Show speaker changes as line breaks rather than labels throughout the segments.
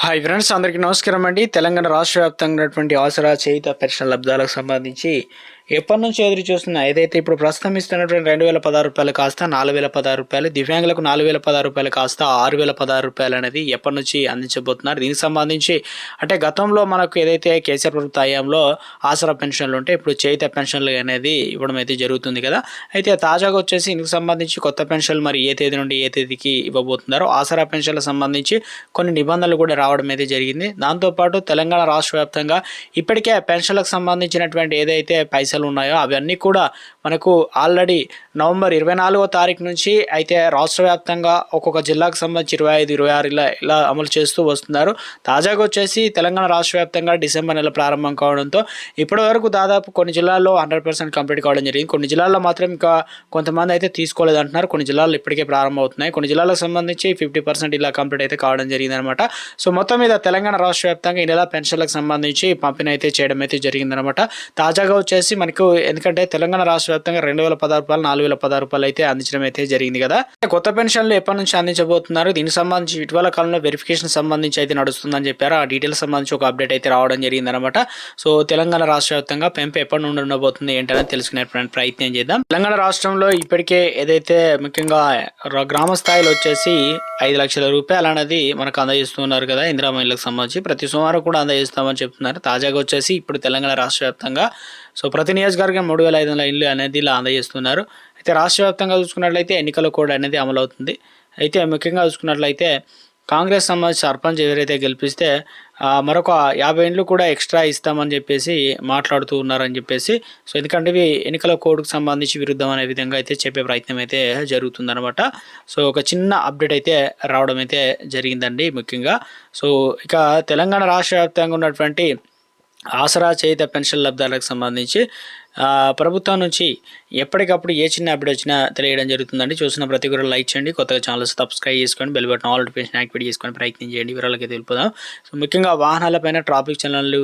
Hi friends, అందరికీ నమస్కారం అండి. తెలంగాణ రాష్ట్ర వ్యాప్తంగా ఉన్నటువంటి ఆసరా చేయుత పెన్షన్ లబ్ధాలకు సంబంధించి ఎప్పటి నుంచి ఎదురు చూస్తున్నా ఏదైతే ఇప్పుడు ప్రస్తుతం ఇస్తున్నటువంటి 2016 రూపాయలు కాస్త 4016 రూపాయలు, దివ్యాంగులకు 4016 రూపాయలు కాస్త 6016 రూపాయలు అనేది ఎప్పటి నుంచి అందించబోతున్నారు. దీనికి సంబంధించి అంటే గతంలో మనకు ఏదైతే కేసీఆర్ ప్రభుత్వ హయాంలో ఆసరా పెన్షన్లు ఉంటే ఇప్పుడు చేయుత పెన్షన్లు అనేది ఇవ్వడం అయితే జరుగుతుంది కదా. అయితే తాజాగా వచ్చేసి ఇందుకు సంబంధించి కొత్త పెన్షన్లు మరి ఏ తేదీ నుండి ఏ తేదీకి ఇవ్వబోతున్నారో, ఆసరా పెన్షన్లకు సంబంధించి కొన్ని నిబంధనలు కూడా రావడం అయితే జరిగింది. దాంతోపాటు తెలంగాణ రాష్ట్ర వ్యాప్తంగా ఇప్పటికే పెన్షన్లకు సంబంధించినటువంటి ఏదైతే పైసలు ఉన్నాయో అవన్నీ కూడా మనకు ఆల్రెడీ నవంబర్ 24వ తారీఖు నుంచి అయితే రాష్ట్ర వ్యాప్తంగా ఒక్కొక్క జిల్లాకు సంబంధించి 25, 26 ఇలా అమలు చేస్తూ వస్తున్నారు. తాజాగా వచ్చేసి తెలంగాణ రాష్ట్ర వ్యాప్తంగా డిసెంబర్ నెల ప్రారంభం కావడంతో ఇప్పటి వరకు దాదాపు కొన్ని జిల్లాల్లో 100% కంప్లీట్ కావడం జరిగింది. కొన్ని జిల్లాల్లో మాత్రం ఇంకా కొంతమంది అయితే తీసుకోలేదు అంటున్నారు. కొన్ని జిల్లాల్లో ఇప్పటికే ప్రారంభం అవుతున్నాయి. కొన్ని జిల్లాలకు సంబంధించి 50% ఇలా కంప్లీట్ అయితే కావడం జరిగింది అనమాట. సో మొత్తం మీద తెలంగాణ రాష్ట్ర వ్యాప్తంగా ఈ నెల పెన్షన్లకు సంబంధించి పంపిణీ అయితే చేయడం అయితే జరిగిందనమాట. తాజాగా వచ్చేసి మనకు ఎందుకంటే తెలంగాణ రాష్ట్ర వ్యాప్తంగా 2016 రూపాయలు, 4016 రూపాయలు అయితే అందించడం అయితే జరిగింది కదా. కొత్త పెన్షన్లు ఎప్పటి నుంచి అందించబోతున్నారు, దీనికి సంబంధించి ఇటీవల కాలంలో వెరిఫికేషన్ సంబంధించి అయితే నడుస్తుందని చెప్పారు. ఆ డీటెయిల్స్ సంబంధించి ఒక అప్డేట్ అయితే రావడం జరిగిందనమాట. సో తెలంగాణ రాష్ట్ర వ్యాప్తంగా పెంపు ఎప్పటి నుండి ఉండబోతుంది ఏంటనేది తెలుసుకునే ప్రయత్నం చేద్దాం. తెలంగాణ రాష్ట్రంలో ఇప్పటికే ఏదైతే ముఖ్యంగా గ్రామ స్థాయిలో వచ్చేసి 5 లక్షల రూపాయలు అనేది మనకు అందజేస్తున్నారు కదా. ఇందిరా మహిళలకు సంబంధించి ప్రతి సోమవారం కూడా అందజేస్తామని చెప్తున్నారు. తాజాగా వచ్చేసి ఇప్పుడు తెలంగాణ రాష్ట్ర వ్యాప్తంగా సో ప్రతి నియోజకవర్గం 3500 ఇల్లు అనేది ఇలా అందజేస్తున్నారు. అయితే రాష్ట్ర వ్యాప్తంగా చూసుకున్నట్లయితే ఎన్నికల కోడ్ అనేది అమలవుతుంది. అయితే ముఖ్యంగా చూసుకున్నట్లయితే కాంగ్రెస్ సంబంధించి సర్పంచ్ ఎవరైతే గెలిపిస్తే మరొక 50 ఇండ్లు కూడా ఎక్స్ట్రా ఇస్తామని చెప్పేసి మాట్లాడుతూ ఉన్నారని చెప్పేసి. సో ఎందుకంటే ఇవి ఎన్నికల కోడ్కు సంబంధించి విరుద్ధం అనే విధంగా అయితే చెప్పే ప్రయత్నం అయితే జరుగుతుందన్నమాట. సో ఒక చిన్న అప్డేట్ అయితే రావడం అయితే జరిగిందండి ముఖ్యంగా. సో ఇక తెలంగాణ రాష్ట్ర వ్యాప్తంగా ఉన్నటువంటి ఆసరా చేయుత పెన్షన్ లబ్ధాలకు సంబంధించి ప్రభుత్వం నుంచి ఎప్పటికప్పుడు ఏ చిన్న అప్డేట్ వచ్చినా తెలియడం జరుగుతుందండి. చూసిన ప్రతి ఒక్కరు లైక్ చేయండి, కొత్తగా ఛానల్ సబ్స్క్రైబ్ చేసుకొని bell button all notification activate చేసుకొని ప్రయత్నం చేయండి. వివరాలకి తెలుపుదాం. సో ముఖ్యంగా వాహనాలపైన ట్రాఫిక్ ఛానళ్ళు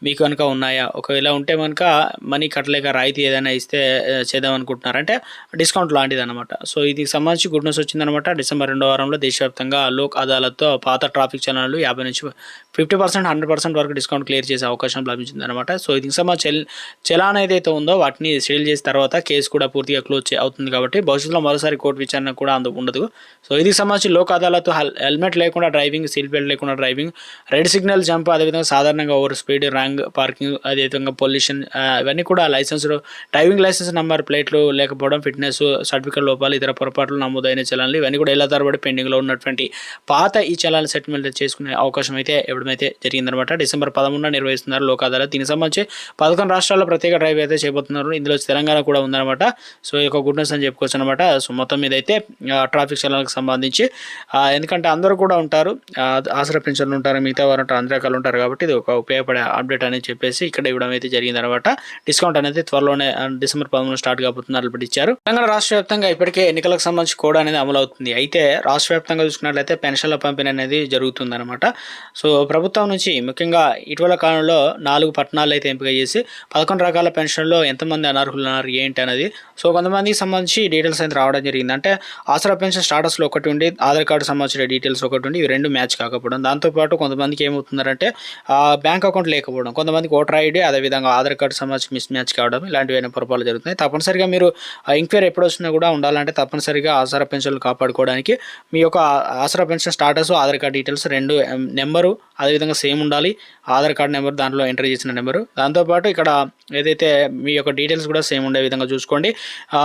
మీకు కనుక ఉన్నాయా, ఒకవేళ ఉంటే కనుక మనీ కట్టలేక రాయితీ ఏదైనా ఇస్తే చేద్దాం అనుకుంటున్నారంటే డిస్కౌంట్ లాంటిది అనమాట. సో ఇది సంబంధించి గుడ్ న్యూస్ వచ్చిందనమాట. డిసెంబర్ 2వ వారంలో దేశవ్యాప్తంగా లోక్ అదాలత్తో పాత ట్రాఫిక్ ఛానళ్ళు 50 నుంచి 50%, 100% వరకు డిస్కౌంట్ క్లియర్ చేసే అవకాశం లభించిందనమాట. సో దీనికి సంబంధించి చలాన్ ఏదైతే ఉందో వాటిని సెటిల్ చేసిన తర్వాత కేసు కూడా పూర్తిగా క్లోజ్ అవుతుంది కాబట్టి భవిష్యత్తులో మరోసారి కోర్టు విచారణ కూడా ఉండదు. సో ఇది సంబంధించి లోక్ అదాలత్ హెల్మెట్ లేకుండా డ్రైవింగ్, సీట్ బెల్ట్ లేకుండా డ్రైవింగ్, రెడ్ సిగ్నల్ జంప్, అదేవిధంగా సాధారణంగా ఓవర్ స్పీడ్, ర్యాంక్ పార్కింగ్, అదేవిధంగా పొల్యూషన్, ఇవన్నీ కూడా లైసెన్స్లు, డ్రైవింగ్ లైసెన్స్ నెంబర్ ప్లేట్లు లేకపోవడం, ఫిట్నెస్ సర్టిఫికేట్ లోపాలు, ఇతర పొరపాట్లు నమోదైన చలాన్లు ఇవన్నీ కూడా ఏళ్ల తరబడి పెండింగ్లో ఉన్నటువంటి పాత ఈ చలాన్ సెటిల్మెంట్ చేసుకునే అవకాశం అయితే ఇవ్వడమైతే జరిగిందనమాట. డిసెంబర్ 13న నిర్వహిస్తున్నారు లోక్ అదాలత్. దీనికి సంబంధించి 11 రాష్ట్రాల్లో ప్రత్యేక డ్రైవ్ అయితే చేయబోతున్నారు. ఇందులో తెలంగాణ కూడా ఉందన్నమాట. సో ఈ యొక్క గుడ్ న్యూస్ అని చెప్పుకోవచ్చు అనమాట. సో మొత్తం మీద అయితే ట్రాఫిక్ చలాన్లకు సంబంధించి ఎందుకంటే అందరూ కూడా ఉంటారు, ఆసరా పెన్షన్లు ఉంటారు, మిగతా వారు ఉంటారు, అందరి రకాలు ఉంటారు కాబట్టి ఇది ఒక ఉపయోగపడే అప్డేట్ అనేది చెప్పేసి ఇక్కడ ఇవ్వడం అయితే జరిగిందనమాట. డిస్కౌంట్ అనేది త్వరలోనే డిసెంబర్ 13 స్టార్ట్ కాబోతున్నారు ఇచ్చారు. తెలంగాణ రాష్ట్ర వ్యాప్తంగా ఇప్పటికే ఎన్నికలకు సంబంధించి కోడ్ అనేది అమలు అవుతుంది. అయితే రాష్ట్ర వ్యాప్తంగా చూసుకున్నట్లయితే పెన్షన్ల పంపిణీ అనేది జరుగుతుందన్నమాట. సో ప్రభుత్వం నుంచి ముఖ్యంగా ఇటీవల కాలంలో 4 పట్టణాలు అయితే ఎంపిక చేసి 11 రకాల పెన్షన్లో ఎంతమంది అనర్హులు ఉన్నారు ఏంటి అనేది సో కొంతమందికి సంబంధించి డీటెయిల్స్ అయితే రావడం జరిగింది. అంటే ఆసరా పెన్షన్ స్టాటస్లో ఒకటి ఉండి ఆధార్ కార్డు సంబంధించిన డీటెయిల్స్ ఒకటి ఉండి ఇవి 2 మ్యాచ్ కాకపోవడం, దాంతోపాటు కొంతమందికి ఏమవుతుందంటే బ్యాంక్ అకౌంట్ లేకపోవడం, కొంతమందికి ఓటర్ ఐడి, అదేవిధంగా ఆధార్ కార్డు సంబంధించి మిస్ మ్యాచ్ కావడం, ఇలాంటివైనా పొరపాట్లు జరుగుతున్నాయి. తప్పనిసరిగా మీరు ఎంక్వైరీ ఎప్పుడు వచ్చినా కూడా ఉండాలంటే తప్పనిసరిగా ఆసరా పెన్షన్లు కాపాడుకోవడానికి మీ యొక్క Aasara pension status, Aadhaar card details 2 number అదేవిధంగా సేమ్ ఉండాలి. ఆధార్ కార్డు నెంబర్ దాంట్లో ఎంటర్ చేసిన నెంబరు, దాంతోపాటు ఇక్కడ ఏదైతే మీ యొక్క డీటెయిల్స్ కూడా సేమ్ ఉండే విధంగా చూసుకోండి.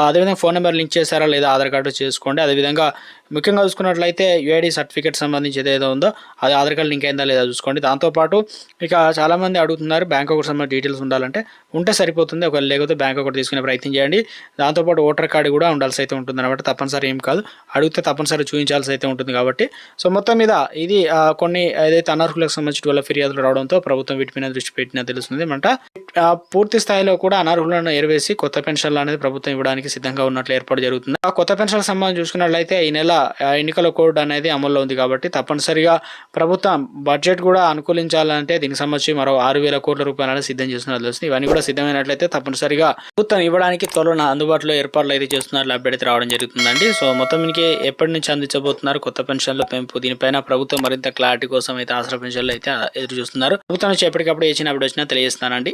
అదేవిధంగా ఫోన్ నెంబర్ లింక్ చేశారా లేదా ఆధార్ కార్డు చేసుకోండి. అదేవిధంగా ముఖ్యంగా చూసుకున్నట్లయితే యూఐడి సర్టిఫికేట్ సంబంధించి ఏదైతే ఉందో అది ఆధార్ కార్డు లింక్ అయిందా లేదా చూసుకోండి. దాంతోపాటు ఇక చాలామంది అడుగుతున్నారు బ్యాంక్ అకౌంట్ సంబంధించి డీటెయిల్స్ ఉండాలంటే ఉంటే సరిపోతుంది, ఒకవేళ లేకపోతే బ్యాంక్ అకౌంట్ తీసుకునే ప్రయత్నం చేయండి. దాంతోపాటు ఓటర్ కార్డు కూడా ఉండాల్సి అయితే ఉంటుంది అనమాట. తప్పనిసరి ఏం కాదు, అడిగితే తప్పనిసరి చూపించాల్సి అయితే ఉంటుంది కాబట్టి. సో మొత్తం మీద ఇది కొన్ని ఏదైతే అనర్హులకు సంబంధించి వల్ల ఫిర్యాదులు రావడంతో ప్రభుత్వం వీటి మీద దృష్టి పెట్టినా తెలుస్తుంది అనమాట. పూర్తి స్థాయిలో కూడా అనర్హులను ఎరవేసి కొత్త పెన్షన్లు అనేది ప్రభుత్వం ఇవ్వడానికి సిద్ధంగా ఉన్నట్లు ఏర్పాటు జరుగుతుంది. ఆ కొత్త పెన్షన్లకు సంబంధించి చూసుకున్నట్లయితే ఈ నెల ఎన్నికల కోడ్ అనేది అమల్లో ఉంది కాబట్టి తప్పనిసరిగా ప్రభుత్వం బడ్జెట్ కూడా అనుకూలించాలంటే దీనికి సంబంధించి మరో 6,000 కోట్ల రూపాయలను సిద్ధం చేస్తున్నారు తెలుస్తుంది. ఇవన్నీ కూడా సిద్ధమైనట్లయితే తప్పనిసరిగా ప్రభుత్వం ఇవ్వడానికి త్వరలో అందుబాటులో ఏర్పాట్లు అయితే చేస్తున్నారు, అప్డేట్ రావడం జరుగుతుందండి. సో మొత్తం ఎప్పటి నుంచి అందించబోతున్నారు కొత్త పెన్షన్ల పెంపు, దీనిపైన ప్రభుత్వం మరింత క్లారిటీ కోసం అయితే ఆసరా పెన్షన్లు అయితే ఎదురు చూస్తున్నారు. ప్రభుత్వం నుంచి ఎప్పటికప్పుడు ఏ చిన్న అప్డేట్ వచ్చినా తెలియజేస్తానండి.